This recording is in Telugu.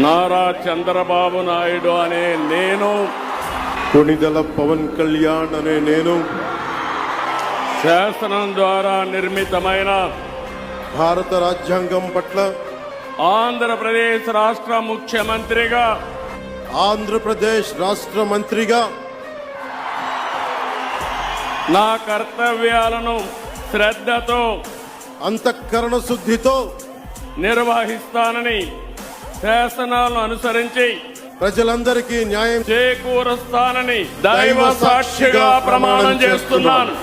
నారా చంద్రబాబు నాయుడు అనే నేను, కొణిదెల పవన్ కళ్యాణ్ అనే నేను, శాసనం ద్వారా నిర్మితమైన భారత రాజ్యాంగం పట్ల ఆంధ్రప్రదేశ్ రాష్ట్ర ముఖ్యమంత్రిగా, ఆంధ్రప్రదేశ్ రాష్ట్ర మంత్రిగా నా కర్తవ్యాలను శ్రద్ధతో అంతఃకరణ శుద్ధితో నిర్వహిస్తానని శాసనాలను అనుసరించి ప్రజలందరికీ న్యాయం చేకూరుస్తానని దైవ సాక్షిగా ప్రమాణం చేస్తున్నాను.